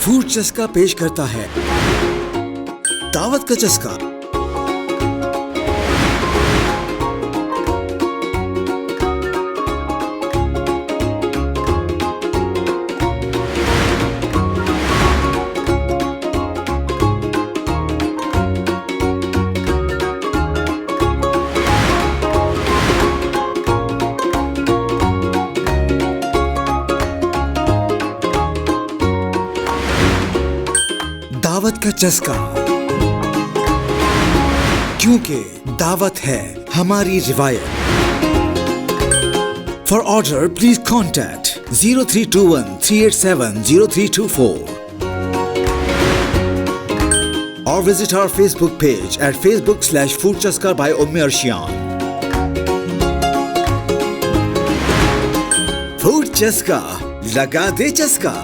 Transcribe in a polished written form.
Food चस्का पेश करता है दावत का चस्का। दावत का चस्का, क्योंकि दावत है हमारी रिवायत। For order please contact 0321-387-0324 or visit our Facebook page at facebook/foodchaska by Umme Arshiyan. Food चस्का, लगा दे चस्का।